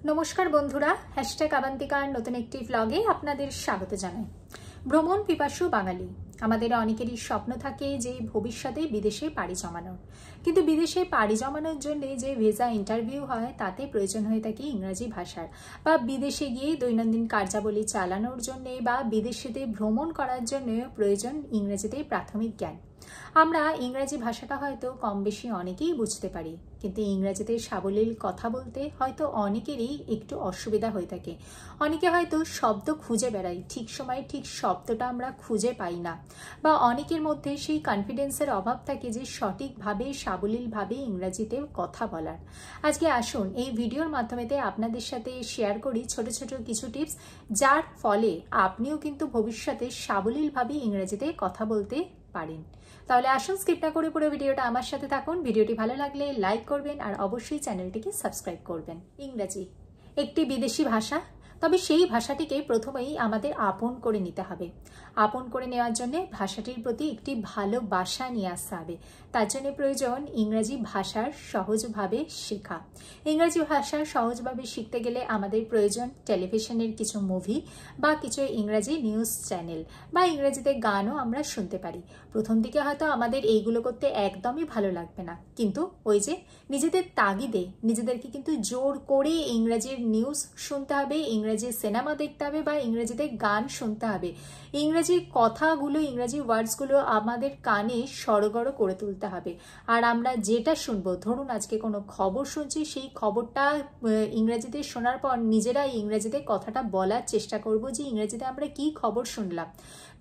নমস্কার বন্ধুরা, হ্যাশট্যাগ আবান্তিকার নতুন একটি ব্লগে আপনাদের স্বাগত জানাই। ভ্রমণ পিপাসু বাঙালি আমাদের অনেকেরই স্বপ্ন থাকে যে ভবিষ্যতে বিদেশে পাড়ি জমানোর, কিন্তু বিদেশে পাড়ি জমানোর জন্য যে ভিসা ইন্টারভিউ হয় তাতে প্রয়োজন হয়ে থাকে ইংরাজি ভাষার, বা বিদেশে গিয়ে দৈনন্দিন কার্যাবলী চালানোর জন্য বা বিদেশেতে ভ্রমণ করার জন্য প্রয়োজন ইংরেজিতে প্রাথমিক জ্ঞান। আমরা ইংরেজি ভাষাটা হয়তো কম বেশি অনেকেই বুঝতে পারি, কিন্তু ইংরেজিতে সাবলীল কথা বলতে হয়তো অনেকেরই একটু অসুবিধা হয়ে থাকে। অনেকে হয়তো শব্দ খুঁজে বেড়াই, ঠিক সময়ে ঠিক শব্দটা আমরা খুঁজে পাই না, বা অনেকের মধ্যে সেই কনফিডেন্সের অভাব থাকে যে সঠিকভাবে সাবলীলভাবে ইংরেজিতে কথা বলার। আজকে আসুন এই ভিডিওর মাধ্যমে আপনাদের সাথে শেয়ার করি ছোট ছোট কিছু টিপস, যার ফলে আপনিও কিন্তু ভবিষ্যতে সাবলীলভাবে ইংরেজিতে কথা বলতে পারেন। তাহলে আসুন স্কিপ না করে পুরো ভিডিওটা আমার সাথে থাকুন। ভিডিওটি ভালো লাগলে লাইক করবেন আর অবশ্যই চ্যানেলটিকে সাবস্ক্রাইব করবেন। ইংরেজি একটি বিদেশি ভাষা, তবে সেই ভাষাটিকে প্রথমেই আমাদের আপন করে নিতে হবে। আপন করে নেওয়ার জন্য ভাষাটির প্রতি একটি ভালোবাসা নিয়ে আসতে হবে। তার জন্য প্রয়োজন ইংরেজি ভাষার সহজভাবে শেখা। ইংরেজি ভাষা সহজভাবে শিখতে গেলে আমাদের প্রয়োজন টেলিভিশনের কিছু মুভি বা কিছু ইংরেজি নিউজ চ্যানেল বা ইংরেজিতে গানও আমরা শুনতে পারি। প্রথম দিকে হয়তো আমাদের এইগুলো করতে একদমই ভালো লাগবে না, কিন্তু ওই যে নিজেদের তাগিদে নিজেদেরকে কিন্তু জোর করে ইংরেজির নিউজ শুনতে হবে, ইংরেজি সিনেমা দেখতে হবে বা ইংরেজিতে গান শুনতে হবে। ইংরেজি কথাগুলো, ইংরেজি ওয়ার্ডসগুলো আমাদের কানে সড়গড় করে তুলতে হবে। আর আমরা যেটা শুনবো, ধরুন আজকে কোনো খবর শুনছি, সেই খবরটা ইংরেজিতে শোনার পর নিজেরাই ইংরেজিতে কথাটা বলার চেষ্টা করব যে ইংরেজিতে আমরা কি খবর শুনলাম।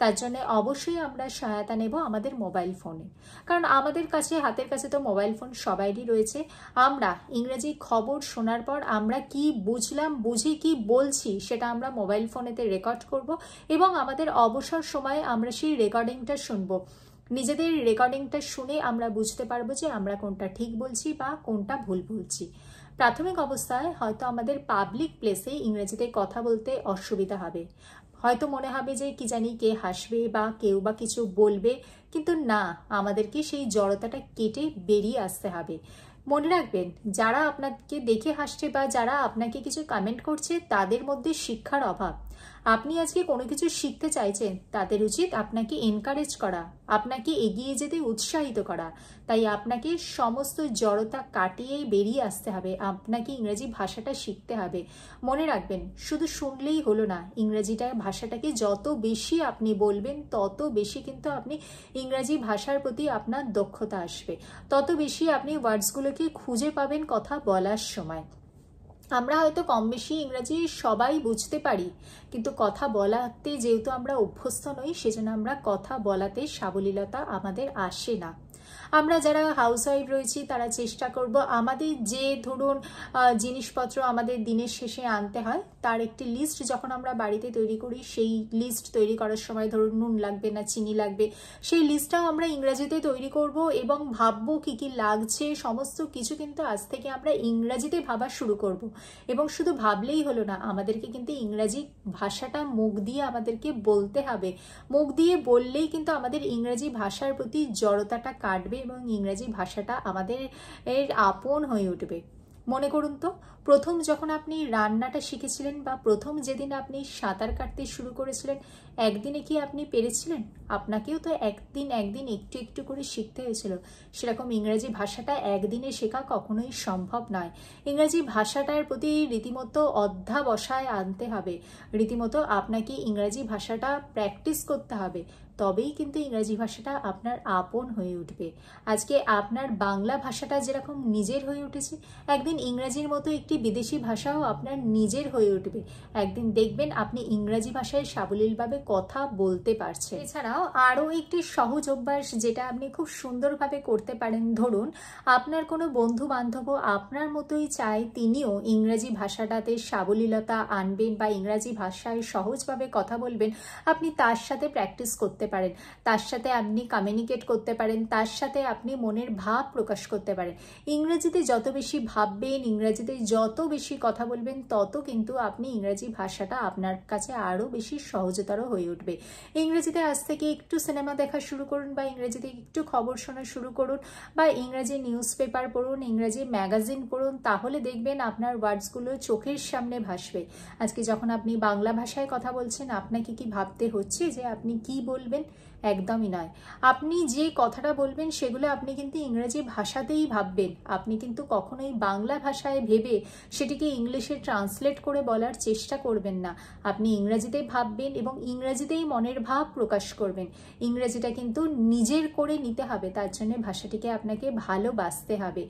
তার জন্য অবশ্যই আমরা সহায়তা নেব আমাদের মোবাইল ফোনে, কারণ আমাদের কাছে হাতের কাছে তো মোবাইল ফোন সবাইরই রয়েছে। আমরা ইংরেজি খবর শোনার পর আমরা কি বুঝলাম, বুঝে কি বলছি সেটা আমরা মোবাইল ফোনেতে রেকর্ড করব এবং আমাদের অবসর সময়ে আমরা সেই রেকর্ডিংটা শুনবো। নিজেদের রেকর্ডিংটা শুনে আমরা বুঝতে পারবো যে আমরা কোনটা ঠিক বলছি বা কোনটা ভুল বলছি। প্রাথমিক অবস্থায় হয়তো আমাদের পাবলিক প্লেসে ইংরেজিতে কথা বলতে অসুবিধা হবে, হয়তো মনে হবে যে কি জানি কে হাসবে বা কেউ বা কিছু বলবে, কিন্তু না, আমাদেরকে সেই জড়তাটা কেটে বেরিয়ে আসতে হবে। মনে রাখবেন, যারা আপনাকে দেখে হাসছে বা যারা আপনাকে কিছু কমেন্ট করছে তাদের মধ্যে শিক্ষার অভাব। আপনি আজকে কোনো কিছু শিখতে চাইছেন, তাদের উচিত আপনাকে এনকারেজ করা, আপনাকে এগিয়ে যেতে উৎসাহিত করা। তাই আপনাকে সমস্ত জড়তা কাটিয়ে বেরিয়ে আসতে হবে, আপনাকে ইংরেজি ভাষাটা শিখতে হবে। মনে রাখবেন, শুধু শুনলেই হলো না, ইংরেজিটা ভাষাটাকে যত বেশি আপনি বলবেন তত বেশি কিন্তু আপনি ইংরেজি ভাষার প্রতি আপনার দক্ষতা আসবে, তত বেশি আপনি ওয়ার্ডসগুলোকে খুঁজে পাবেন কথা বলার সময়। আমরা হয়তো কম বেশি ইংরেজি সবাই বুঝতে পারি, কিন্তু কথা বলাতে যেহেতু আমরা অভ্যস্ত নই, সেজন্য আমরা কথা বলাতে সাবলীলতা আমাদের আসে না। আমরা যারা হাউসওয়াইফ রয়েছি তারা চেষ্টা করব আমাদের যে ধরুন জিনিসপত্র আমাদের দিনের শেষে আনতে হয় তার একটি লিস্ট যখন আমরা বাড়িতে তৈরি করি, সেই লিস্ট তৈরি করার সময় ধরুন নুন লাগবে না চিনি লাগবে, সেই লিস্টটাও আমরা ইংরেজিতে তৈরি করব এবং ভাববো কি কি লাগছে, সমস্ত কিছু কিন্তু আজ থেকে আমরা ইংরেজিতে ভাবা শুরু করব। এবং শুধু ভাবলেই হলো না, আমাদেরকে কিন্তু ইংরেজি ভাষাটা মুখ দিয়ে আমাদেরকে বলতে হবে। মুখ দিয়ে বললেই কিন্তু আমাদের ইংরেজি ভাষার প্রতি জড়তাটা কাটবে এবং ইংরেজি ভাষাটা আমাদের আপন হয়ে উঠবে। মনে করুন তো, প্রথম যখন আপনি রান্নাটা শিখেছিলেন বা প্রথম যেদিন আপনি সাঁতার কাটতে শুরু করেছিলেন, একদিনে কি আপনি পেরেছিলেন? আপনাকেও তো একদিন একটু একটু করে শিখতে হয়েছিল। সেরকম ইংরেজি ভাষাটা একদিনে শেখা কখনোই সম্ভব নয়। ইংরেজি ভাষাটার প্রতি রীতিমতো অধ্যাবসায় আনতে হবে, রীতিমতো আপনাকে ইংরেজি ভাষাটা প্র্যাকটিস করতে হবে, তবেই কিন্তু ইংরেজি ভাষাটা আপনার আপন হয়ে উঠবে। আজকে আপনার বাংলা ভাষাটা যেরকম নিজের হয়ে উঠেছে, একদিন ইংরেজির মতো একটি বিদেশি ভাষাও আপনার নিজের হয়ে উঠবে। একদিন দেখবেন আপনি ইংরেজি ভাষায় সাবলীলভাবে কথা বলতে পারছেন। এছাড়াও আরও একটি সহজ অভ্যাস যেটা আপনি খুব সুন্দরভাবে করতে পারেন, ধরুন আপনার কোনো বন্ধু বান্ধব আপনার মতোই চায় তিনিও ইংরেজি ভাষাটাতে সাবলীলতা আনবেন বা ইংরেজি ভাষায় সহজভাবে কথা বলবেন, আপনি তার সাথে প্র্যাকটিস করতে করতে পারেন, তার সাথে আপনি কমিউনিকেট করতে পারেন, তার সাথে আপনি মনের ভাব প্রকাশ করতে পারেন। ইংরেজিতে যত বেশি ভাববেন, ইংরেজিতে যত বেশি কথা বলবেন, তত কিন্তু আপনি ইংরেজি ভাষাটা আপনার কাছে আরও বেশি সহজতর হয়ে উঠবে। ইংরেজিতে আজ থেকে একটু সিনেমা দেখা শুরু করুন, বা ইংরেজিতে একটু খবর শোনা শুরু করুন, বা ইংরেজি নিউজ পেপার পড়ুন, ইংরেজি ম্যাগাজিন পড়ুন, তাহলে দেখবেন আপনার ওয়ার্ডসগুলো চোখের সামনে ভাসবে। আজকে যখন আপনি বাংলা ভাষায় কথা বলছেন, আপনাকে কি ভাবতে হচ্ছে যে আপনি কি বলবেন? একদমই নয়। আপনি যে কথাটা বলবেন সেগুলো আপনি কিন্তু ইংরেজি ভাষাতেই ভাববেন। আপনি কিন্তু কখনোই বাংলা ভাষায় ভেবে সেটিকে ইংলিশে ট্রান্সলেট করে বলার চেষ্টা করবেন না। আপনি ইংরেজিতেই ভাববেন এবং ইংরেজিতেই মনের ভাব প্রকাশ করবেন। ইংরেজিটা কিন্তু নিজের করে নিতে হবে, তার জন্য ভাষাটিকে আপনাকে ভালোবাসতে হবে।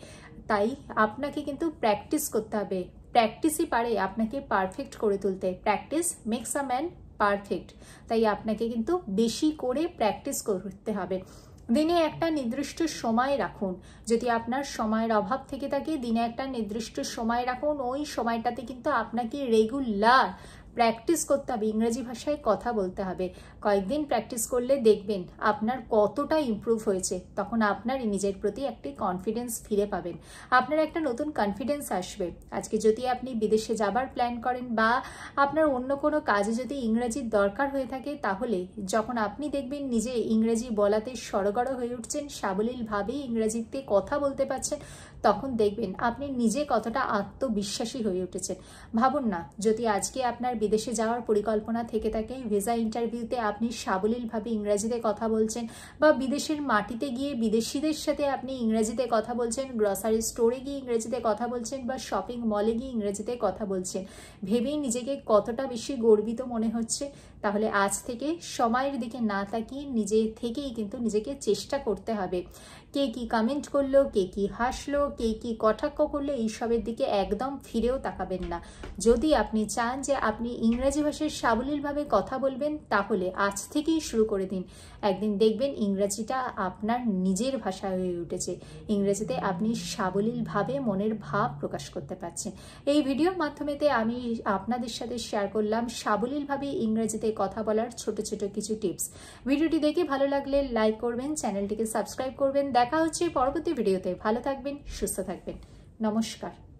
তাই আপনাকে কিন্তু প্র্যাকটিস করতে হবে। প্র্যাকটিসই পারে আপনাকে পারফেক্ট করে তুলতে। Practice makes a man perfect. তাই আপনাকে কিন্তু বেশি করে প্র্যাকটিস করতে হবে। দিনে একটা নির্দিষ্ট সময় রাখুন। যদি আপনার সময়ের অভাব থেকে থাকে, দিনে একটা নির্দিষ্ট সময় রাখুন। ওই সময়টাতে কিন্তু আপনাকে রেগুলার প্র্যাকটিস করতে হবে, ইংরেজি ভাষায় কথা বলতে হবে। কয়েকদিন প্র্যাকটিস করলে দেখবেন আপনার কতটা ইমপ্রুভ হয়েছে। তখন আপনার নিজের প্রতি একটি কনফিডেন্স ফিরে পাবেন, আপনার একটা নতুন কনফিডেন্স আসবে। আজকে যদি আপনি বিদেশে যাবার প্ল্যান করেন, বা আপনার অন্য কোনো কাজে যদি ইংরেজির দরকার হয়ে থাকে, তাহলে যখন আপনি দেখবেন নিজে ইংরেজি বলাতে সড়গড় হয়ে উঠছেন, সাবলীলভাবেই ইংরেজিতে কথা বলতে পারছেন, তখন দেখবেন আপনি নিজে কতটা আত্মবিশ্বাসী হয়ে উঠেছেন। ভাবুন না, যদি আজকে আপনার বিদেশে যাওয়ার পরিকল্পনা থেকে থাকে, ভিসা ইন্টারভিউতে আপনি সাবলীলভাবে ইংরেজিতে কথা বলছেন, বা বিদেশের মাটিতে গিয়ে বিদেশিদের সাথে আপনি ইংরেজিতে কথা বলছেন, গ্রসারি স্টোরে গিয়ে ইংরেজিতে কথা বলছেন, বা শপিং মলে গিয়ে ইংরেজিতে কথা বলছেন, ভেবেই নিজেকে কতটা বেশি গর্বিত মনে হচ্ছে। তাহলে আজ থেকে সময়ের দিকে না তাকিয়ে নিজে থেকেই কিন্তু নিজেকে চেষ্টা করতে হবে। কে কি কমেন্ট করলো, কে কি হাসলো, কে কি কটাক্ষ করলো, এইসবের দিকে একদম ফিরেও তাকাবেন না। যদি আপনি চান যে আপনি ইংরেজি ভাষায় সাবলীলভাবে কথা বলবেন, তাহলে আজ থেকেই শুরু করে দিন। একদিন দেখবেন ইংরেজিটা আপনার নিজের ভাষা হয়ে উঠেছে। ইংরেজিতে আপনি সাবলীলভাবে মনের ভাব প্রকাশ করতে পারছেন। এই ভিডিওর মাধ্যমেতে আমি আপনাদের সাথে শেয়ার করলাম সাবলীলভাবে ইংরেজিতে কথা বলার ছোট ছোট কিছু টিপস। ভিডিওটি দেখে ভালো লাগলে লাইক করবেন, চ্যানেলটিকে সাবস্ক্রাইব করবেন। দেখা হচ্ছে পরবর্তী ভিডিওতে। ভালো থাকবেন, সুস্থ থাকবেন। নমস্কার।